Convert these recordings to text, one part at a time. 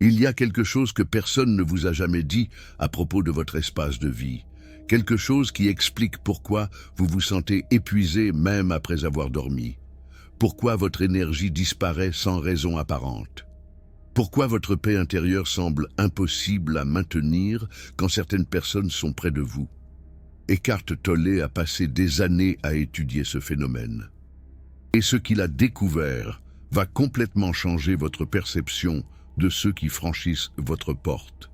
Il y a quelque chose que personne ne vous a jamais dit à propos de votre espace de vie. Quelque chose qui explique pourquoi vous vous sentez épuisé même après avoir dormi. Pourquoi votre énergie disparaît sans raison apparente. Pourquoi votre paix intérieure semble impossible à maintenir quand certaines personnes sont près de vous. Eckhart Tolle a passé des années à étudier ce phénomène. Et ce qu'il a découvert va complètement changer votre perception de ceux qui franchissent votre porte.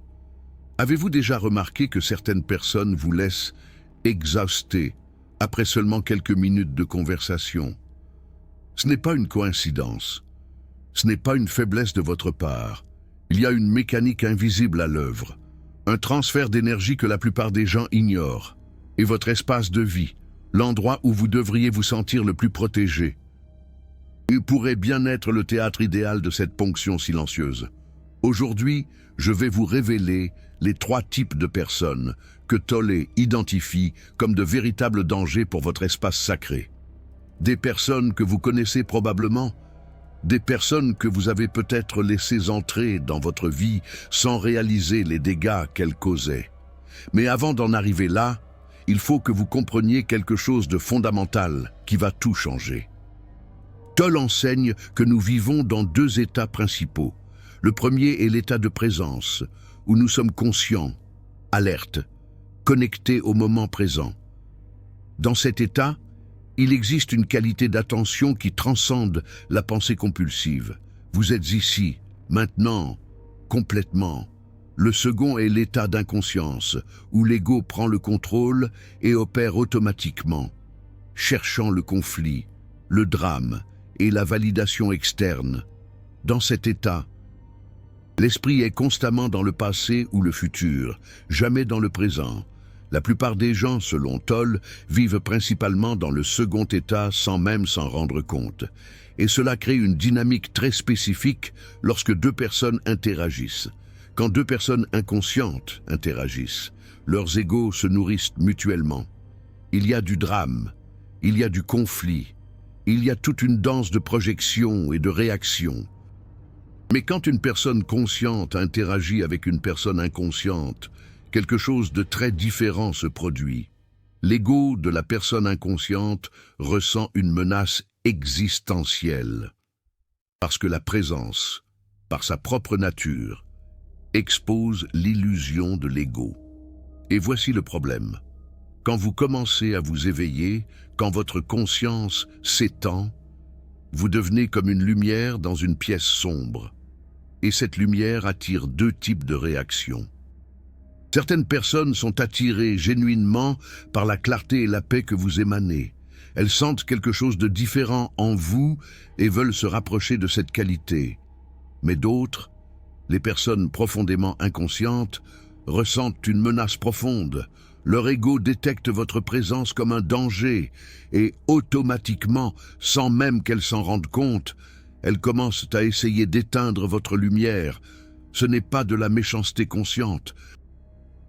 Avez-vous déjà remarqué que certaines personnes vous laissent exhaustés après seulement quelques minutes de conversation? Ce n'est pas une coïncidence. Ce n'est pas une faiblesse de votre part. Il y a une mécanique invisible à l'œuvre, un transfert d'énergie que la plupart des gens ignorent. Et votre espace de vie, l'endroit où vous devriez vous sentir le plus protégé. Il pourrait bien être le théâtre idéal de cette ponction silencieuse. Aujourd'hui, je vais vous révéler les 3 types de personnes que Tolle identifie comme de véritables dangers pour votre espace sacré. Des personnes que vous connaissez probablement, des personnes que vous avez peut-être laissées entrer dans votre vie sans réaliser les dégâts qu'elles causaient. Mais avant d'en arriver là, il faut que vous compreniez quelque chose de fondamental qui va tout changer. Tolle enseigne que nous vivons dans 2 états principaux. Le premier est l'état de présence, où nous sommes conscients, alertes, connectés au moment présent. Dans cet état, il existe une qualité d'attention qui transcende la pensée compulsive. Vous êtes ici, maintenant, complètement. Le second est l'état d'inconscience, où l'ego prend le contrôle et opère automatiquement, cherchant le conflit, le drame et la validation externe. Dans cet état, l'esprit est constamment dans le passé ou le futur, jamais dans le présent. La plupart des gens, selon Tolle, vivent principalement dans le second état sans même s'en rendre compte. Et cela crée une dynamique très spécifique lorsque 2 personnes interagissent. Quand 2 personnes inconscientes interagissent, leurs égos se nourrissent mutuellement. Il y a du drame, il y a du conflit, il y a toute une danse de projection et de réaction. Mais quand une personne consciente interagit avec une personne inconsciente, quelque chose de très différent se produit. L'ego de la personne inconsciente ressent une menace existentielle. Parce que la présence, par sa propre nature, expose l'illusion de l'ego. Et voici le problème. Quand vous commencez à vous éveiller, quand votre conscience s'étend, vous devenez comme une lumière dans une pièce sombre. Et cette lumière attire 2 types de réactions. Certaines personnes sont attirées genuinement par la clarté et la paix que vous émanez. Elles sentent quelque chose de différent en vous et veulent se rapprocher de cette qualité. Mais d'autres, les personnes profondément inconscientes, ressentent une menace profonde. Leur ego détecte votre présence comme un danger et automatiquement, sans même qu'elles s'en rendent compte, elles commencent à essayer d'éteindre votre lumière. Ce n'est pas de la méchanceté consciente.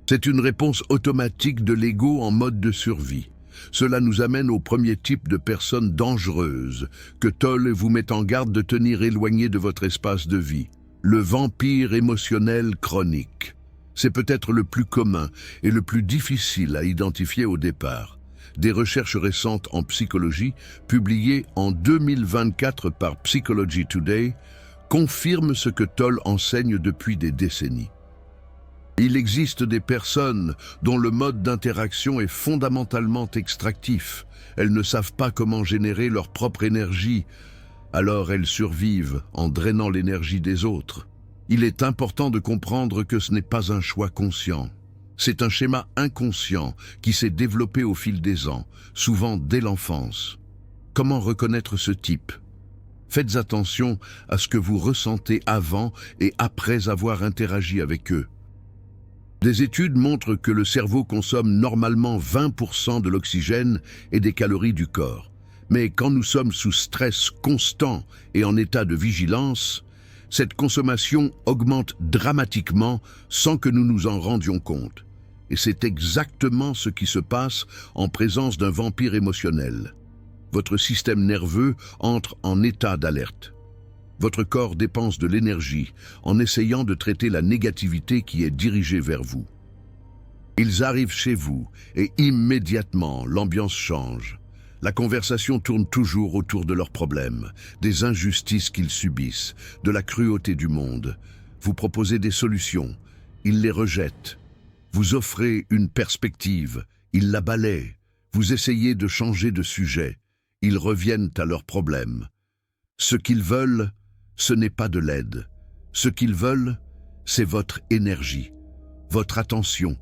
C'est une réponse automatique de l'ego en mode de survie. Cela nous amène au premier type de personnes dangereuses que Tolle vous met en garde de tenir éloigné de votre espace de vie. Le vampire émotionnel chronique. C'est peut-être le plus commun et le plus difficile à identifier au départ. Des recherches récentes en psychologie, publiées en 2024 par Psychology Today, confirment ce que Tolle enseigne depuis des décennies. Il existe des personnes dont le mode d'interaction est fondamentalement extractif. Elles ne savent pas comment générer leur propre énergie, alors elles survivent en drainant l'énergie des autres. Il est important de comprendre que ce n'est pas un choix conscient. C'est un schéma inconscient qui s'est développé au fil des ans, souvent dès l'enfance. Comment reconnaître ce type? Faites attention à ce que vous ressentez avant et après avoir interagi avec eux. Des études montrent que le cerveau consomme normalement 20% de l'oxygène et des calories du corps. Mais quand nous sommes sous stress constant et en état de vigilance, cette consommation augmente dramatiquement sans que nous nous en rendions compte. Et c'est exactement ce qui se passe en présence d'un vampire émotionnel. Votre système nerveux entre en état d'alerte. Votre corps dépense de l'énergie en essayant de traiter la négativité qui est dirigée vers vous. Ils arrivent chez vous et immédiatement l'ambiance change. La conversation tourne toujours autour de leurs problèmes, des injustices qu'ils subissent, de la cruauté du monde. Vous proposez des solutions, ils les rejettent. Vous offrez une perspective, ils la balaient. Vous essayez de changer de sujet, ils reviennent à leurs problèmes. Ce qu'ils veulent, ce n'est pas de l'aide. Ce qu'ils veulent, c'est votre énergie, votre attention,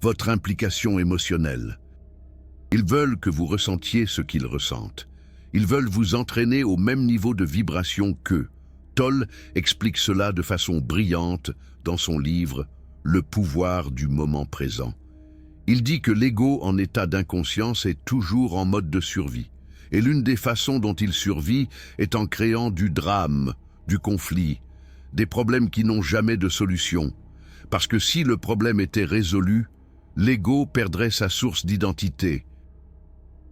votre implication émotionnelle. Ils veulent que vous ressentiez ce qu'ils ressentent. Ils veulent vous entraîner au même niveau de vibration qu'eux. Tolle explique cela de façon brillante dans son livre « Le pouvoir du moment présent ». Il dit que l'ego en état d'inconscience est toujours en mode de survie. Et l'une des façons dont il survit est en créant du drame, du conflit, des problèmes qui n'ont jamais de solution. Parce que si le problème était résolu, l'ego perdrait sa source d'identité.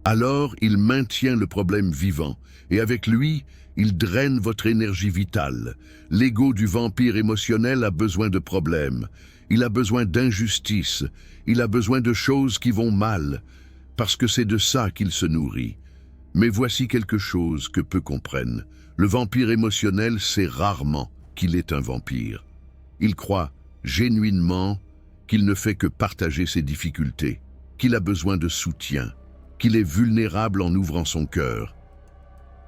Alors, il maintient le problème vivant, et avec lui, il draine votre énergie vitale. L'ego du vampire émotionnel a besoin de problèmes. Il a besoin d'injustice. Il a besoin de choses qui vont mal, parce que c'est de ça qu'il se nourrit. Mais voici quelque chose que peu comprennent. Le vampire émotionnel sait rarement qu'il est un vampire. Il croit génuinement qu'il ne fait que partager ses difficultés, qu'il a besoin de soutien, qu'il est vulnérable en ouvrant son cœur.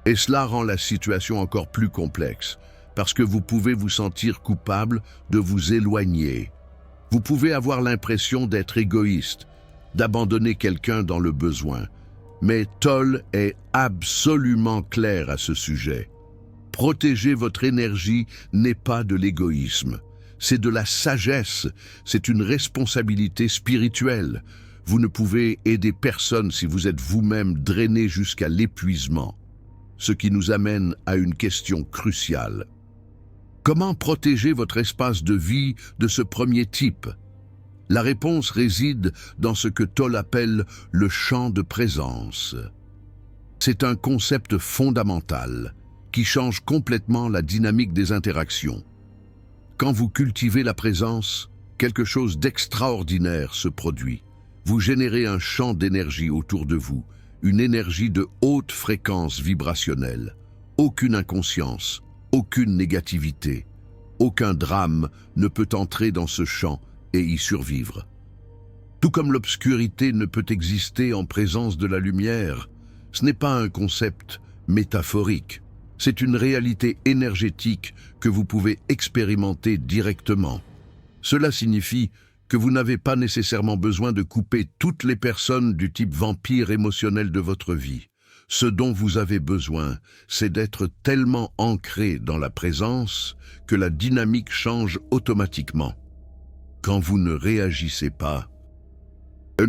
Et cela rend la situation encore plus complexe, parce que vous pouvez vous sentir coupable de vous éloigner. Vous pouvez avoir l'impression d'être égoïste, d'abandonner quelqu'un dans le besoin. Mais Tolle est absolument clair à ce sujet. Protéger votre énergie n'est pas de l'égoïsme, c'est de la sagesse, c'est une responsabilité spirituelle. Vous ne pouvez aider personne si vous êtes vous-même drainé jusqu'à l'épuisement. Ce qui nous amène à une question cruciale. Comment protéger votre espace de vie de ce premier type ? La réponse réside dans ce que Tolle appelle le champ de présence. C'est un concept fondamental qui change complètement la dynamique des interactions. Quand vous cultivez la présence, quelque chose d'extraordinaire se produit. Vous générez un champ d'énergie autour de vous, une énergie de haute fréquence vibrationnelle. Aucune inconscience, aucune négativité, aucun drame ne peut entrer dans ce champ et y survivre. Tout comme l'obscurité ne peut exister en présence de la lumière, ce n'est pas un concept métaphorique, c'est une réalité énergétique que vous pouvez expérimenter directement. Cela signifie que vous n'avez pas nécessairement besoin de couper toutes les personnes du type vampire émotionnel de votre vie. Ce dont vous avez besoin, c'est d'être tellement ancré dans la présence que la dynamique change automatiquement. Quand vous ne réagissez pas,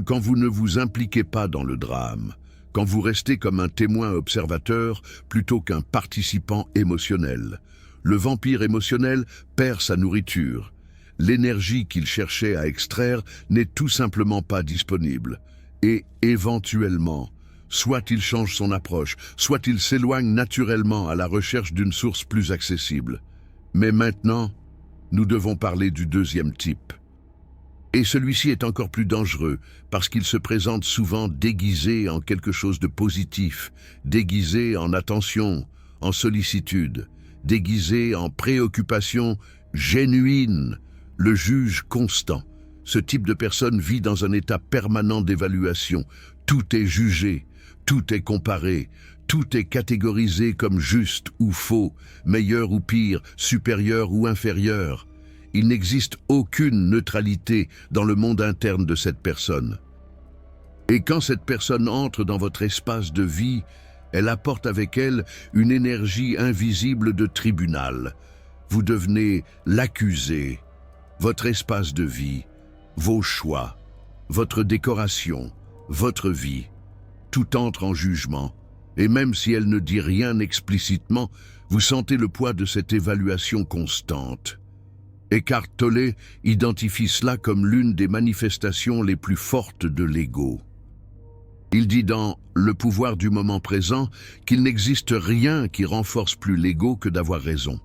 quand vous ne vous impliquez pas dans le drame, quand vous restez comme un témoin observateur plutôt qu'un participant émotionnel, le vampire émotionnel perd sa nourriture. L'énergie qu'il cherchait à extraire n'est tout simplement pas disponible. Et éventuellement, soit il change son approche, soit il s'éloigne naturellement à la recherche d'une source plus accessible. Mais maintenant, nous devons parler du deuxième type. Et celui-ci est encore plus dangereux parce qu'il se présente souvent déguisé en quelque chose de positif, déguisé en attention, en sollicitude, déguisé en préoccupation génuine, le juge constant. Ce type de personne vit dans un état permanent d'évaluation. Tout est jugé, tout est comparé, tout est catégorisé comme juste ou faux, meilleur ou pire, supérieur ou inférieur. Il n'existe aucune neutralité dans le monde interne de cette personne. Et quand cette personne entre dans votre espace de vie, elle apporte avec elle une énergie invisible de tribunal. Vous devenez l'accusé. Votre espace de vie, vos choix, votre décoration, votre vie, tout entre en jugement. Et même si elle ne dit rien explicitement, vous sentez le poids de cette évaluation constante. Eckhart Tolle identifie cela comme l'une des manifestations les plus fortes de l'ego. Il dit dans Le pouvoir du moment présent qu'il n'existe rien qui renforce plus l'ego que d'avoir raison.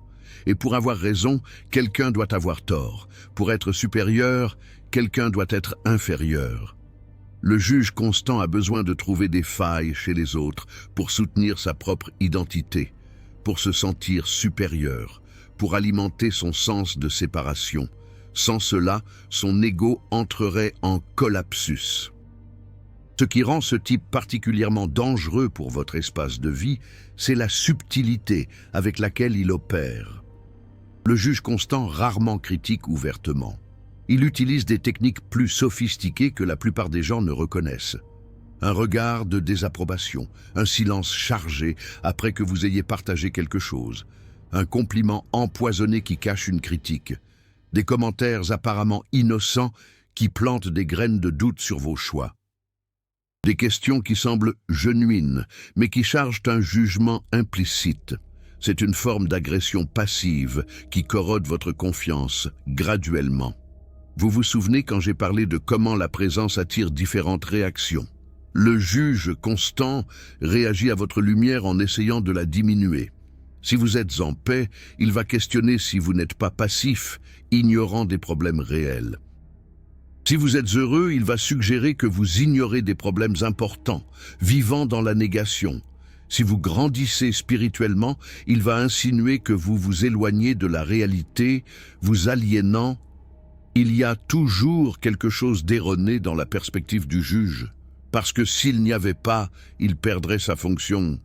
Et pour avoir raison, quelqu'un doit avoir tort. Pour être supérieur, quelqu'un doit être inférieur. Le juge constant a besoin de trouver des failles chez les autres pour soutenir sa propre identité, pour se sentir supérieur, pour alimenter son sens de séparation. Sans cela, son ego entrerait en collapsus. Ce qui rend ce type particulièrement dangereux pour votre espace de vie, c'est la subtilité avec laquelle il opère. Le juge constant rarement critique ouvertement. Il utilise des techniques plus sophistiquées que la plupart des gens ne reconnaissent. Un regard de désapprobation, un silence chargé après que vous ayez partagé quelque chose, un compliment empoisonné qui cache une critique, des commentaires apparemment innocents qui plantent des graines de doute sur vos choix. Des questions qui semblent genuines, mais qui chargent un jugement implicite. C'est une forme d'agression passive qui corrode votre confiance graduellement. Vous vous souvenez quand j'ai parlé de comment la présence attire différentes réactions. Le juge constant réagit à votre lumière en essayant de la diminuer. Si vous êtes en paix, il va questionner si vous n'êtes pas passif, ignorant des problèmes réels. Si vous êtes heureux, il va suggérer que vous ignorez des problèmes importants, vivant dans la négation. Si vous grandissez spirituellement, il va insinuer que vous vous éloignez de la réalité, vous aliénant. Il y a toujours quelque chose d'erroné dans la perspective du juge, parce que s'il n'y avait pas, il perdrait sa fonction.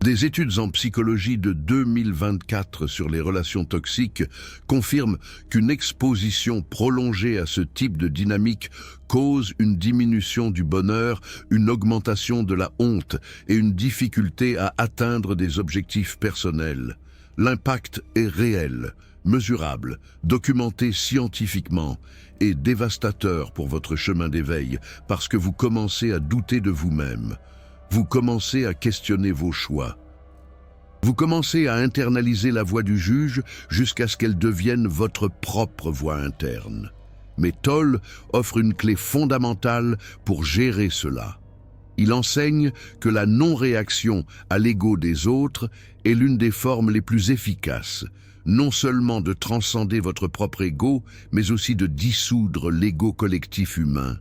Des études en psychologie de 2024 sur les relations toxiques confirment qu'une exposition prolongée à ce type de dynamique cause une diminution du bonheur, une augmentation de la honte et une difficulté à atteindre des objectifs personnels. L'impact est réel, mesurable, documenté scientifiquement et dévastateur pour votre chemin d'éveil parce que vous commencez à douter de vous-même. Vous commencez à questionner vos choix. Vous commencez à internaliser la voix du juge jusqu'à ce qu'elle devienne votre propre voix interne. Mais Tolle offre une clé fondamentale pour gérer cela. Il enseigne que la non-réaction à l'ego des autres est l'une des formes les plus efficaces, non seulement de transcender votre propre ego, mais aussi de dissoudre l'ego collectif humain.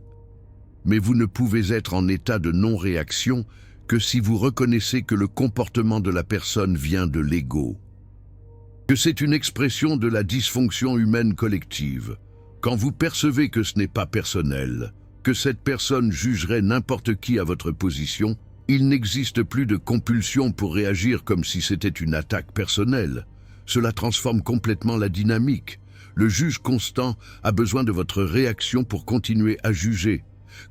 Mais vous ne pouvez être en état de non-réaction que si vous reconnaissez que le comportement de la personne vient de l'ego, que c'est une expression de la dysfonction humaine collective. Quand vous percevez que ce n'est pas personnel, que cette personne jugerait n'importe qui à votre position, il n'existe plus de compulsion pour réagir comme si c'était une attaque personnelle. Cela transforme complètement la dynamique. Le juge constant a besoin de votre réaction pour continuer à juger.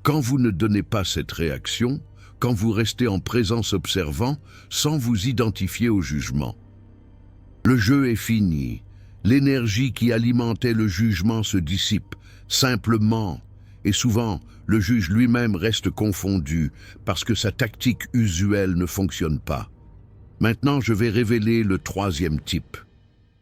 Quand vous ne donnez pas cette réaction, quand vous restez en présence observant, sans vous identifier au jugement, le jeu est fini. L'énergie qui alimentait le jugement se dissipe, simplement, et souvent, le juge lui-même reste confondu parce que sa tactique usuelle ne fonctionne pas. Maintenant, je vais révéler le troisième type.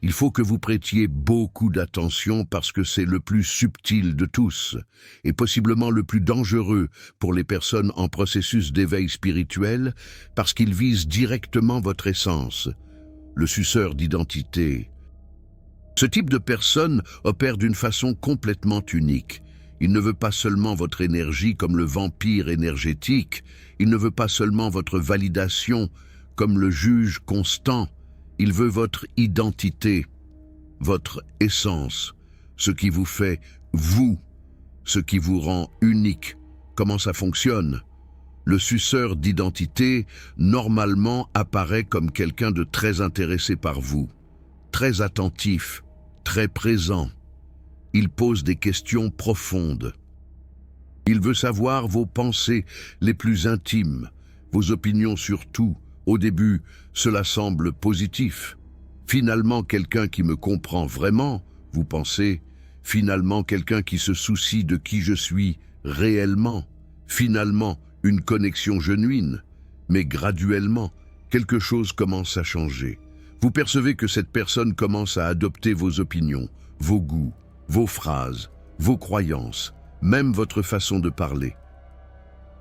Il faut que vous prêtiez beaucoup d'attention parce que c'est le plus subtil de tous et possiblement le plus dangereux pour les personnes en processus d'éveil spirituel parce qu'il vise directement votre essence, le suceur d'identité. Ce type de personne opère d'une façon complètement unique. Il ne veut pas seulement votre énergie comme le vampire énergétique, il ne veut pas seulement votre validation comme le juge constant. Il veut votre identité, votre essence, ce qui vous fait vous, ce qui vous rend unique. Comment ça fonctionne? Le suceur d'identité, normalement, apparaît comme quelqu'un de très intéressé par vous, très attentif, très présent. Il pose des questions profondes. Il veut savoir vos pensées les plus intimes, vos opinions sur tout. Au début, cela semble positif. Finalement, quelqu'un qui me comprend vraiment, vous pensez, finalement, quelqu'un qui se soucie de qui je suis réellement, finalement, une connexion genuine. Mais graduellement, quelque chose commence à changer. Vous percevez que cette personne commence à adopter vos opinions, vos goûts, vos phrases, vos croyances, même votre façon de parler.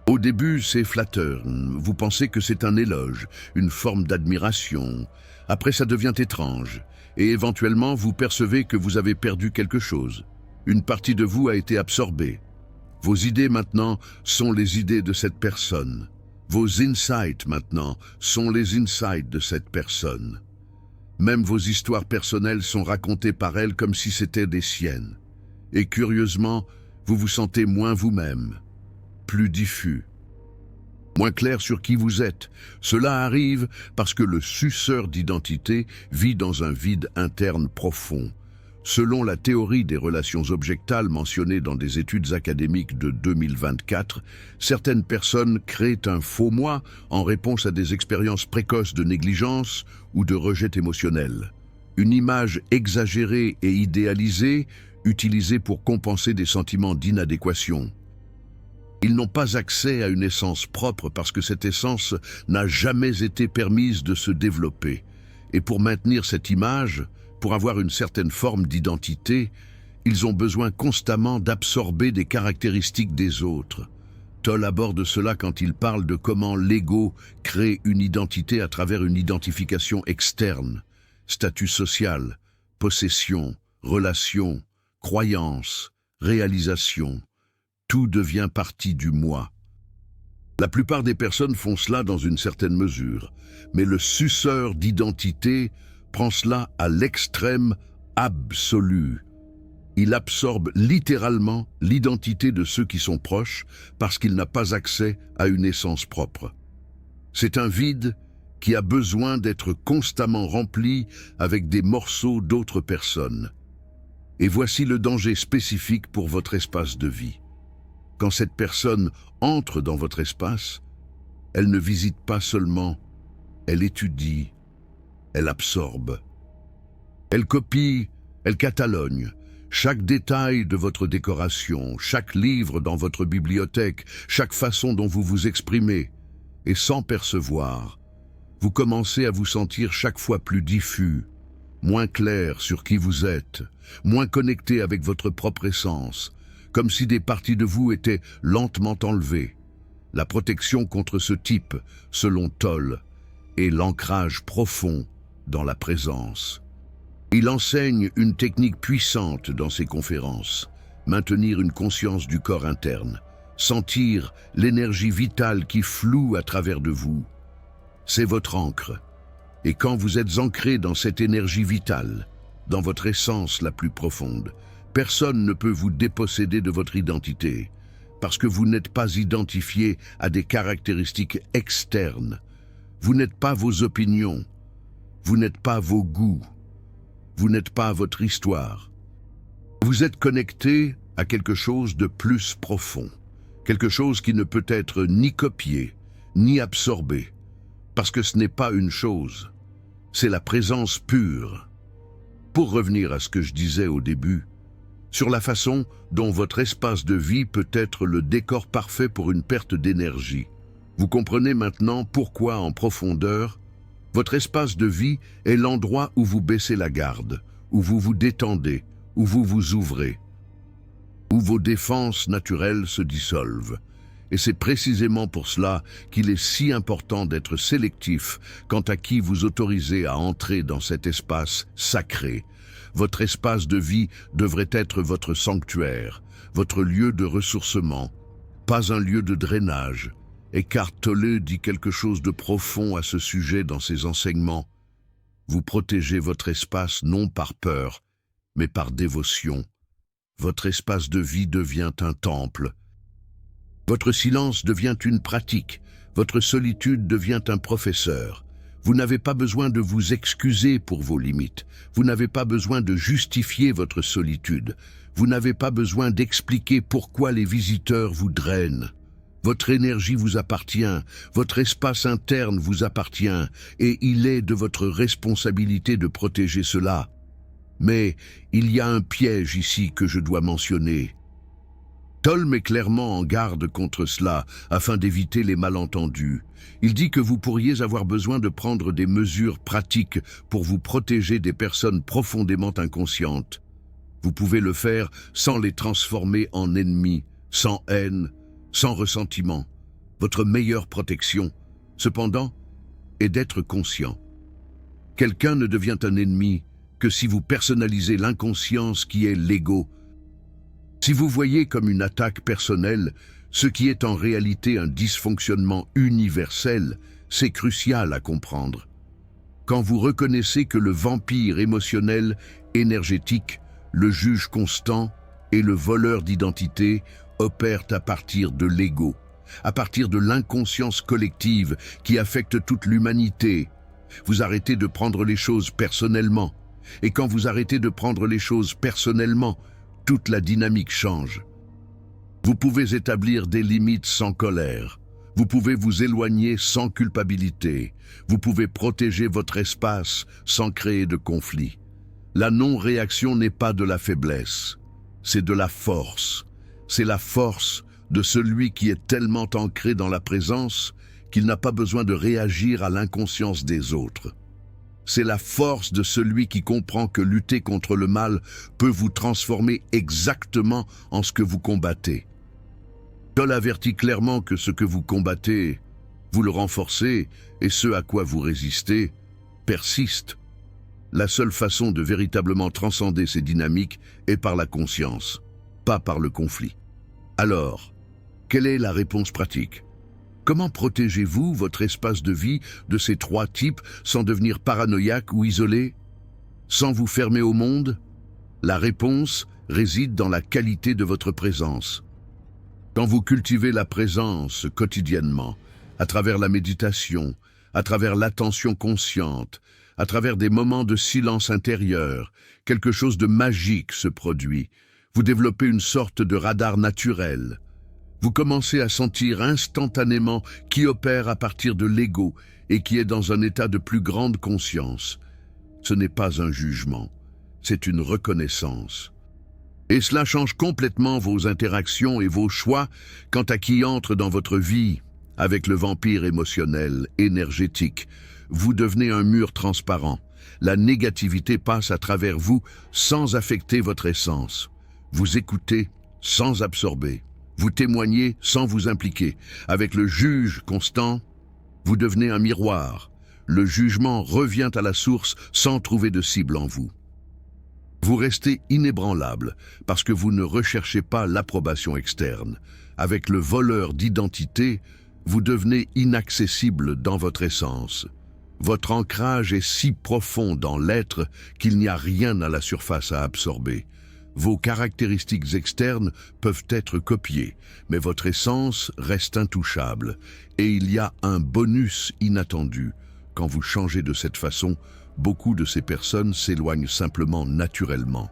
Au début, c'est flatteur. Vous pensez que c'est un éloge, une forme d'admiration. Après, ça devient étrange. Et éventuellement, vous percevez que vous avez perdu quelque chose. Une partie de vous a été absorbée. Vos idées maintenant sont les idées de cette personne. Vos insights maintenant sont les insights de cette personne. Même vos histoires personnelles sont racontées par elle comme si c'était des siennes. Et curieusement, vous vous sentez moins vous-même, plus diffus, moins clair sur qui vous êtes. Cela arrive parce que le suceur d'identité vit dans un vide interne profond. Selon la théorie des relations objectales mentionnée dans des études académiques de 2024, certaines personnes créent un faux moi en réponse à des expériences précoces de négligence ou de rejet émotionnel. Une image exagérée et idéalisée, utilisée pour compenser des sentiments d'inadéquation. Ils n'ont pas accès à une essence propre parce que cette essence n'a jamais été permise de se développer. Et pour maintenir cette image, pour avoir une certaine forme d'identité, ils ont besoin constamment d'absorber des caractéristiques des autres. Toll aborde cela quand il parle de comment l'ego crée une identité à travers une identification externe, statut social, possession, relation, croyance, réalisation. Tout devient partie du moi. La plupart des personnes font cela dans une certaine mesure, mais le suceur d'identité prend cela à l'extrême absolu. Il absorbe littéralement l'identité de ceux qui sont proches parce qu'il n'a pas accès à une essence propre. C'est un vide qui a besoin d'être constamment rempli avec des morceaux d'autres personnes. Et voici le danger spécifique pour votre espace de vie. Quand cette personne entre dans votre espace, elle ne visite pas seulement, elle étudie, elle absorbe. Elle copie, elle catalogne chaque détail de votre décoration, chaque livre dans votre bibliothèque, chaque façon dont vous vous exprimez. Et sans percevoir, vous commencez à vous sentir chaque fois plus diffus, moins clair sur qui vous êtes, moins connecté avec votre propre essence, comme si des parties de vous étaient lentement enlevées. La protection contre ce type, selon Toll, est l'ancrage profond dans la présence. Il enseigne une technique puissante dans ses conférences, maintenir une conscience du corps interne, sentir l'énergie vitale qui floue à travers de vous. C'est votre ancre. Et quand vous êtes ancré dans cette énergie vitale, dans votre essence la plus profonde, personne ne peut vous déposséder de votre identité, parce que vous n'êtes pas identifié à des caractéristiques externes. Vous n'êtes pas vos opinions, vous n'êtes pas vos goûts, vous n'êtes pas votre histoire. Vous êtes connecté à quelque chose de plus profond, quelque chose qui ne peut être ni copié, ni absorbé, parce que ce n'est pas une chose, c'est la présence pure. Pour revenir à ce que je disais au début, sur la façon dont votre espace de vie peut être le décor parfait pour une perte d'énergie. Vous comprenez maintenant pourquoi, en profondeur, votre espace de vie est l'endroit où vous baissez la garde, où vous vous détendez, où vous vous ouvrez, où vos défenses naturelles se dissolvent. Et c'est précisément pour cela qu'il est si important d'être sélectif quant à qui vous autorisez à entrer dans cet espace sacré. Votre espace de vie devrait être votre sanctuaire, votre lieu de ressourcement, pas un lieu de drainage. Eckhart Tolle dit quelque chose de profond à ce sujet dans ses enseignements. Vous protégez votre espace non par peur, mais par dévotion. Votre espace de vie devient un temple. Votre silence devient une pratique. Votre solitude devient un professeur. Vous n'avez pas besoin de vous excuser pour vos limites. Vous n'avez pas besoin de justifier votre solitude. Vous n'avez pas besoin d'expliquer pourquoi les visiteurs vous drainent. Votre énergie vous appartient, votre espace interne vous appartient, et il est de votre responsabilité de protéger cela. Mais il y a un piège ici que je dois mentionner. Toll met clairement en garde contre cela, afin d'éviter les malentendus. Il dit que vous pourriez avoir besoin de prendre des mesures pratiques pour vous protéger des personnes profondément inconscientes. Vous pouvez le faire sans les transformer en ennemis, sans haine, sans ressentiment, votre meilleure protection, cependant, est d'être conscient. Quelqu'un ne devient un ennemi que si vous personnalisez l'inconscience qui est l'ego. Si vous voyez comme une attaque personnelle ce qui est en réalité un dysfonctionnement universel, c'est crucial à comprendre. Quand vous reconnaissez que le vampire émotionnel, énergétique, le juge constant et le voleur d'identité opèrent à partir de l'ego, à partir de l'inconscience collective qui affecte toute l'humanité, vous arrêtez de prendre les choses personnellement. Et quand vous arrêtez de prendre les choses personnellement, toute la dynamique change. Vous pouvez établir des limites sans colère. Vous pouvez vous éloigner sans culpabilité. Vous pouvez protéger votre espace sans créer de conflit. La non-réaction n'est pas de la faiblesse, c'est de la force. C'est la force de celui qui est tellement ancré dans la présence qu'il n'a pas besoin de réagir à l'inconscience des autres. C'est la force de celui qui comprend que lutter contre le mal peut vous transformer exactement en ce que vous combattez. Paul avertit clairement que ce que vous combattez, vous le renforcez et ce à quoi vous résistez persiste. La seule façon de véritablement transcender ces dynamiques est par la conscience, pas par le conflit. Alors, quelle est la réponse pratique ? Comment protégez-vous votre espace de vie de ces trois types sans devenir paranoïaque ou isolé? Sans vous fermer au monde? La réponse réside dans la qualité de votre présence. Quand vous cultivez la présence quotidiennement, à travers la méditation, à travers l'attention consciente, à travers des moments de silence intérieur, quelque chose de magique se produit. Vous développez une sorte de radar naturel. Vous commencez à sentir instantanément qui opère à partir de l'ego et qui est dans un état de plus grande conscience. Ce n'est pas un jugement, c'est une reconnaissance. Et cela change complètement vos interactions et vos choix quant à qui entre dans votre vie. Avec le vampire émotionnel, énergétique, vous devenez un mur transparent. La négativité passe à travers vous sans affecter votre essence. Vous écoutez sans absorber. Vous témoignez sans vous impliquer. Avec le juge constant, vous devenez un miroir. Le jugement revient à la source sans trouver de cible en vous. Vous restez inébranlable parce que vous ne recherchez pas l'approbation externe. Avec le voleur d'identité, vous devenez inaccessible dans votre essence. Votre ancrage est si profond dans l'être qu'il n'y a rien à la surface à absorber. Vos caractéristiques externes peuvent être copiées, mais votre essence reste intouchable. Et il y a un bonus inattendu. Quand vous changez de cette façon, beaucoup de ces personnes s'éloignent simplement naturellement.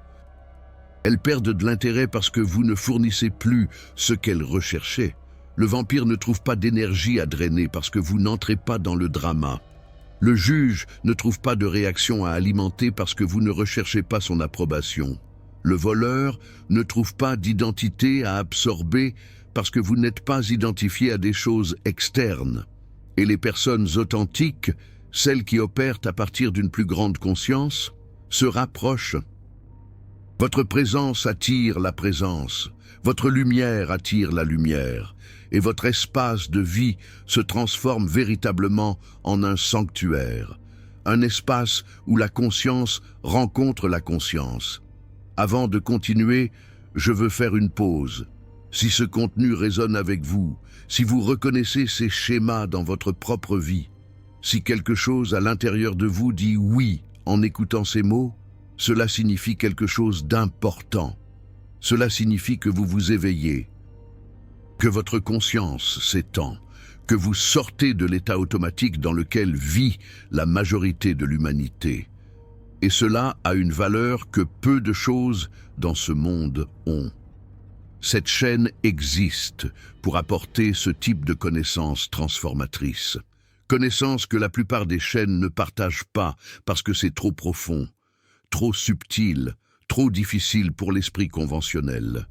Elles perdent de l'intérêt parce que vous ne fournissez plus ce qu'elles recherchaient. Le vampire ne trouve pas d'énergie à drainer parce que vous n'entrez pas dans le drama. Le juge ne trouve pas de réaction à alimenter parce que vous ne recherchez pas son approbation. Le voleur ne trouve pas d'identité à absorber parce que vous n'êtes pas identifié à des choses externes. Et les personnes authentiques, celles qui opèrent à partir d'une plus grande conscience, se rapprochent. Votre présence attire la présence, votre lumière attire la lumière, et votre espace de vie se transforme véritablement en un sanctuaire, un espace où la conscience rencontre la conscience. Avant de continuer, je veux faire une pause. Si ce contenu résonne avec vous, si vous reconnaissez ces schémas dans votre propre vie, si quelque chose à l'intérieur de vous dit oui en écoutant ces mots, cela signifie quelque chose d'important. Cela signifie que vous vous éveillez, que votre conscience s'étend, que vous sortez de l'état automatique dans lequel vit la majorité de l'humanité. Et cela a une valeur que peu de choses dans ce monde ont. Cette chaîne existe pour apporter ce type de connaissances transformatrices. Connaissances que la plupart des chaînes ne partagent pas parce que c'est trop profond, trop subtil, trop difficile pour l'esprit conventionnel.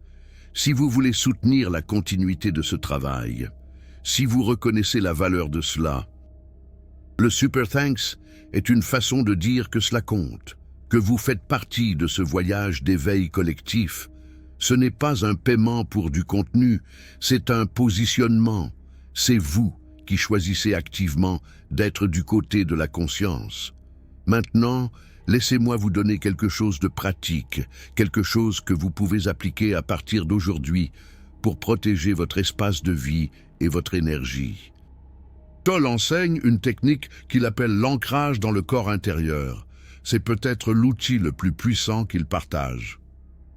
Si vous voulez soutenir la continuité de ce travail, si vous reconnaissez la valeur de cela, le Super Thanks est une façon de dire que cela compte, que vous faites partie de ce voyage d'éveil collectif. Ce n'est pas un paiement pour du contenu, c'est un positionnement. C'est vous qui choisissez activement d'être du côté de la conscience. Maintenant, laissez-moi vous donner quelque chose de pratique, quelque chose que vous pouvez appliquer à partir d'aujourd'hui pour protéger votre espace de vie et votre énergie. Toll enseigne une technique qu'il appelle l'ancrage dans le corps intérieur. C'est peut-être l'outil le plus puissant qu'il partage.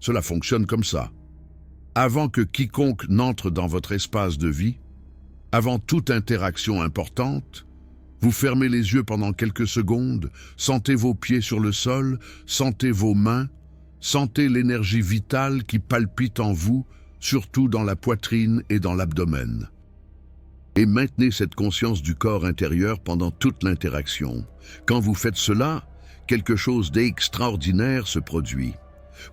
Cela fonctionne comme ça. Avant que quiconque n'entre dans votre espace de vie, avant toute interaction importante, vous fermez les yeux pendant quelques secondes, sentez vos pieds sur le sol, sentez vos mains, sentez l'énergie vitale qui palpite en vous, surtout dans la poitrine et dans l'abdomen. Et maintenez cette conscience du corps intérieur pendant toute l'interaction. Quand vous faites cela, quelque chose d'extraordinaire se produit.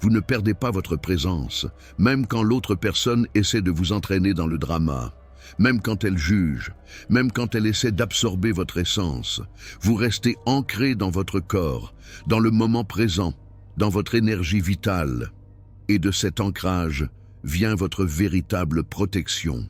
Vous ne perdez pas votre présence, même quand l'autre personne essaie de vous entraîner dans le drama, même quand elle juge, même quand elle essaie d'absorber votre essence. Vous restez ancré dans votre corps, dans le moment présent, dans votre énergie vitale. Et de cet ancrage vient votre véritable protection.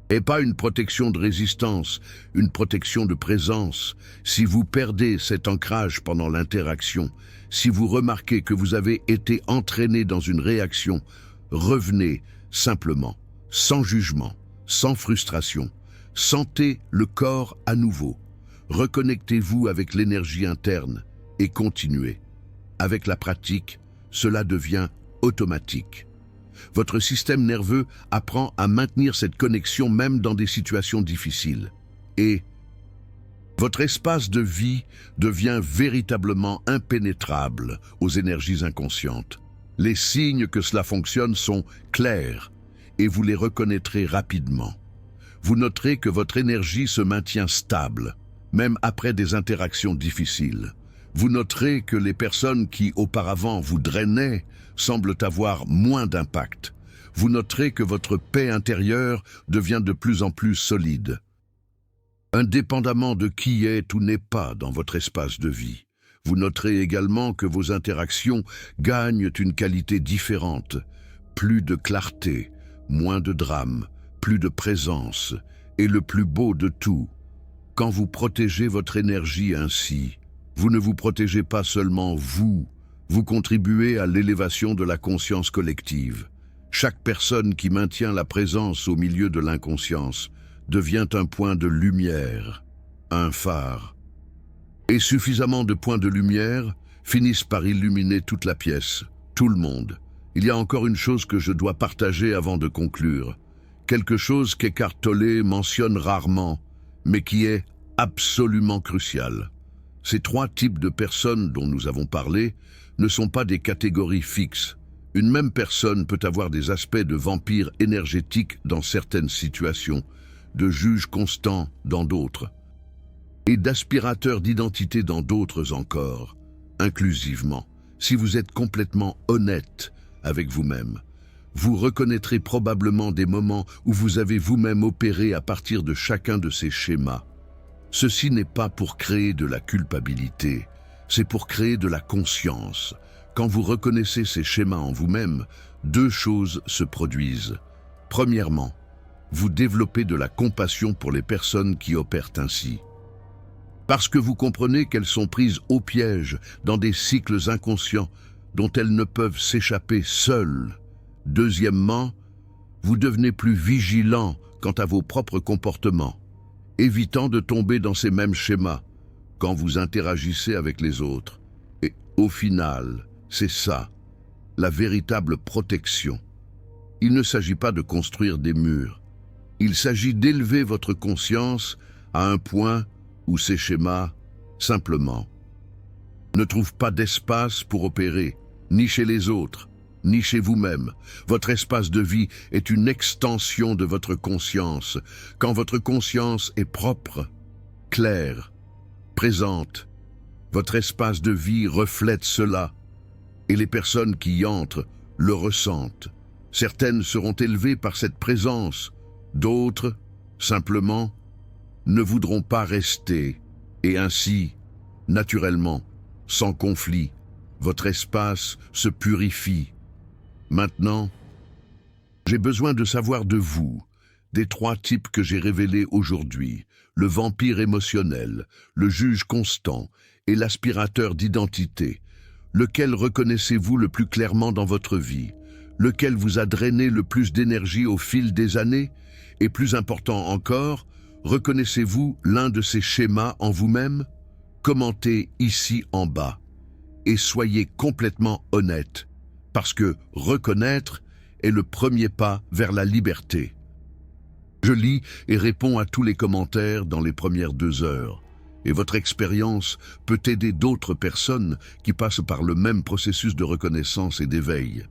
Et pas une protection de résistance, une protection de présence. Si vous perdez cet ancrage pendant l'interaction, si vous remarquez que vous avez été entraîné dans une réaction, revenez simplement, sans jugement, sans frustration. Sentez le corps à nouveau. Reconnectez-vous avec l'énergie interne et continuez. Avec la pratique, cela devient automatique. Votre système nerveux apprend à maintenir cette connexion même dans des situations difficiles. Et votre espace de vie devient véritablement impénétrable aux énergies inconscientes. Les signes que cela fonctionne sont clairs et vous les reconnaîtrez rapidement. Vous noterez que votre énergie se maintient stable, même après des interactions difficiles. Vous noterez que les personnes qui auparavant vous drainaient semblent avoir moins d'impact. Vous noterez que votre paix intérieure devient de plus en plus solide. Indépendamment de qui est ou n'est pas dans votre espace de vie, vous noterez également que vos interactions gagnent une qualité différente. Plus de clarté, moins de drame, plus de présence, et le plus beau de tout, quand vous protégez votre énergie ainsi, vous ne vous protégez pas seulement vous contribuez à l'élévation de la conscience collective. Chaque personne qui maintient la présence au milieu de l'inconscience devient un point de lumière, un phare. Et suffisamment de points de lumière finissent par illuminer toute la pièce, tout le monde. Il y a encore une chose que je dois partager avant de conclure. Quelque chose qu'Eckhart Tolle mentionne rarement, mais qui est absolument crucial. Ces trois types de personnes dont nous avons parlé ne sont pas des catégories fixes. Une même personne peut avoir des aspects de vampire énergétique dans certaines situations, de juge constant dans d'autres, et d'aspirateur d'identité dans d'autres encore, inclusivement. Si vous êtes complètement honnête avec vous-même, vous reconnaîtrez probablement des moments où vous avez vous-même opéré à partir de chacun de ces schémas. Ceci n'est pas pour créer de la culpabilité, c'est pour créer de la conscience. Quand vous reconnaissez ces schémas en vous-même, deux choses se produisent. Premièrement, vous développez de la compassion pour les personnes qui opèrent ainsi. Parce que vous comprenez qu'elles sont prises au piège dans des cycles inconscients dont elles ne peuvent s'échapper seules. Deuxièmement, vous devenez plus vigilant quant à vos propres comportements, évitant de tomber dans ces mêmes schémas quand vous interagissez avec les autres. Et au final, c'est ça, la véritable protection. Il ne s'agit pas de construire des murs. Il s'agit d'élever votre conscience à un point où ces schémas, simplement, ne trouvent pas d'espace pour opérer, ni chez les autres, ni chez vous-même. Votre espace de vie est une extension de votre conscience. Quand votre conscience est propre, claire, présente, votre espace de vie reflète cela, et les personnes qui y entrent le ressentent. Certaines seront élevées par cette présence, d'autres, simplement, ne voudront pas rester, et ainsi, naturellement, sans conflit, votre espace se purifie. Maintenant, j'ai besoin de savoir de vous des trois types que j'ai révélés aujourd'hui, le vampire émotionnel, le juge constant et l'aspirateur d'identité. Lequel reconnaissez-vous le plus clairement dans votre vie? Lequel vous a drainé le plus d'énergie au fil des années? Et plus important encore, reconnaissez-vous l'un de ces schémas en vous-même? Commentez ici en bas. Et soyez complètement honnête, parce que reconnaître est le premier pas vers la liberté. Je lis et réponds à tous les commentaires dans les premières 2 heures. Et votre expérience peut aider d'autres personnes qui passent par le même processus de reconnaissance et d'éveil.